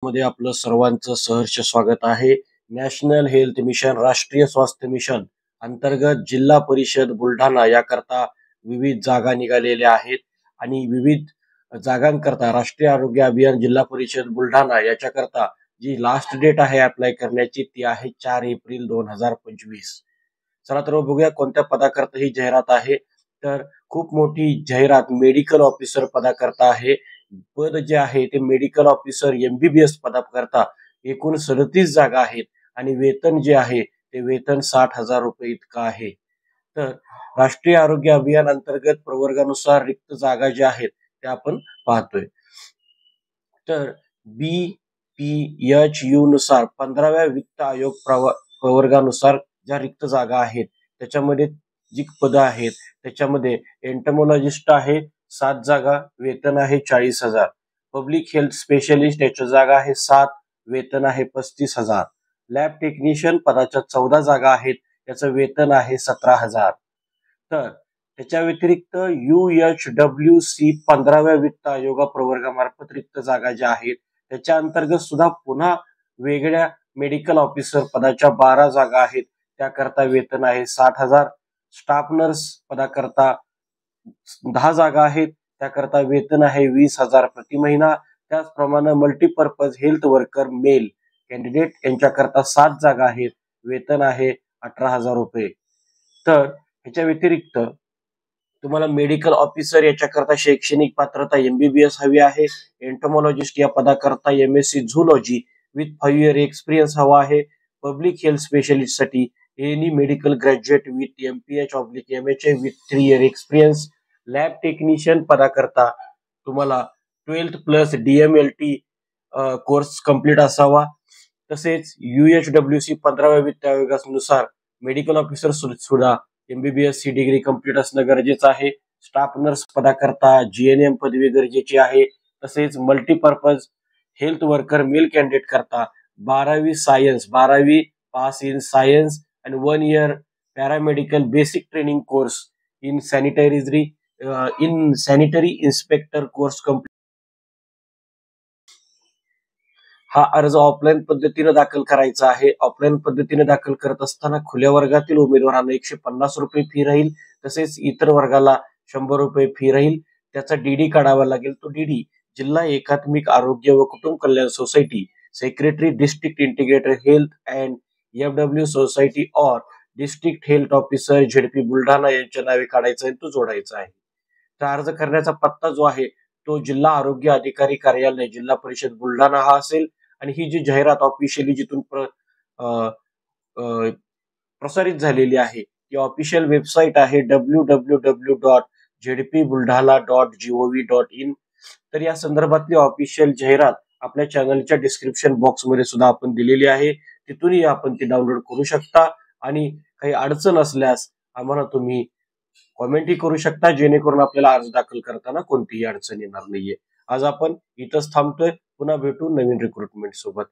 मध्ये आपलं सर्वांचं सहर्ष स्वागत आहे. नॅशनल हेल्थ मिशन, राष्ट्रीय स्वास्थ्य मिशन अंतर्गत जिल्हा परिषद बुलढाणा याकरता विविध जागा निघालेल्या आहेत आणि विविध जागांकरता राष्ट्रीय आरोग्य अभियान जिल्हा परिषद बुलढाणा याच्याकरता जी लास्ट डेट आहे अप्लाय करण्याची ती आहे 4 एप्रिल 2025. चला तर बघूया कोणत्या पदाकरता ही जाहिरात आहे. तर खूप मोठी जाहिरात मेडिकल ऑफिसर पदाकरता आहे. पद जे आहे ते मेडिकल ऑफिसर MBBS पदाकरता एकूण 37 जागा आहेत आणि वेतन जे आहे ते वेतन 60,000 रुपये इतकं आहे. तर राष्ट्रीय आरोग्य अभियान अंतर्गत प्रवर्गानुसार रिक्त जागा ज्या आहेत त्या आपण पाहतोय. तर BPHU नुसार 15व्या वित्त आयोग प्रवर्गानुसार ज्या रिक्त जागा आहेत त्याच्यामध्ये जी पदं आहेत त्याच्यामध्ये एंटमोलॉजिस्ट आहे 7 जागा, वेतन आहे 40,000. पब्लिक हेल्थ स्पेशलिस्ट याच्या जागा आहे 7, वेतन आहे 35,000. लॅब टेक्निशियन पदाच्या 14 जागा आहेत, त्याचं वेतन आहे 17,000. तर त्याच्या व्यतिरिक्त UHWC 15व्या वित्त आयोगा प्रवर्गामार्फत रिक्त जागा ज्या आहेत त्याच्या अंतर्गत सुद्धा पुन्हा वेगळ्या मेडिकल ऑफिसर पदाच्या 12 जागा आहेत, त्याकरता वेतन आहे 60,000. स्टाफ नर्स पदाकरता 10 जागा आहेत, त्याकरता वेतन आहे 20,000 प्रति महिना. त्याचप्रमाणे multipurpose health worker male candidate यांच्याकरता 7 जागा आहेत, वेतन आहे 18,000 रुपये. तर ह्याच्या व्यतिरिक्त तुम्हाला मेडिकल ऑफिसर याच्याकरता शैक्षणिक पात्रता MBBS हवी आहे. एंटोमॉलॉजिस्ट या पदाकरता MSc zoology with 5 year experience हवा आहे. पब्लिक हेल्थ स्पेशलिस्ट साठी any medical graduate with MPH/MHA with 3 year experience. Lab technician पदाकरता तुम्हाला 12th plus DMLT course complete असावा. तसेच UHWC 15व्या वित्त आयोगानुसार मेडिकल ऑफिसर सुद्धा MBBS ही डिग्री कंप्लीट असणं गरजेचं आहे. स्टाफ नर्स पदाकरता GNM पदवी गरजेची आहे. तसेच multipurpose health worker male candidate करता 12वी सायन्स, 12वी पास इन सायन्स आणि 1 year paramedical basic training course in sanitary inspector course complete. हा अर्ज ऑफलाईन पद्धतीने दाखल करायचा आहे. ऑफलाईन पद्धतीने दाखल करत असताना खुल्या वर्गातील उमेदवारांना 150 रुपये फी राहील. तसेच इतर वर्गाला 100 रुपये फी राहील. त्याचा DD काढावा लागेल. तो DD जिल्हा एकात्मिक आरोग्य व कुटुंब कल्याण society, secretary district integrated health and FW society और district health officer ZP Buldhana यांच्या नावे काढायचा आहे, तो जोडायचा आहे. तर अर्ज करण्याचा पत्ता जो आहे तो जिल्हा आरोग्य अधिकारी कार्यालय जिल्हा परिषद बुलढाणा हा असेल. आणि ही जी जाहिरात ऑफिशियली जिथून प्रसारित झालेली आहे ती ऑफिशियल वेबसाईट आहे www.zdpbuldhana.gov.in. तर या संदर्भातली ऑफिशियल जाहिरात आपल्या चॅनलच्या डिस्क्रिप्शन बॉक्स मध्ये सुद्धा आपण दिलेली आहे, तिथूनही आपण ती डाउनलोड करू शकता. आणि काही अडचण असल्यास आम्हाला तुम्ही कॉमेंटही करू शकता, जेणेकरून आपल्याला अर्ज दाखल करताना कोणतीही अडचण येणार नाहीये. आज आपण इथंच थांबतोय. पुन्हा भेटू नवीन रिक्रुटमेंट सोबत.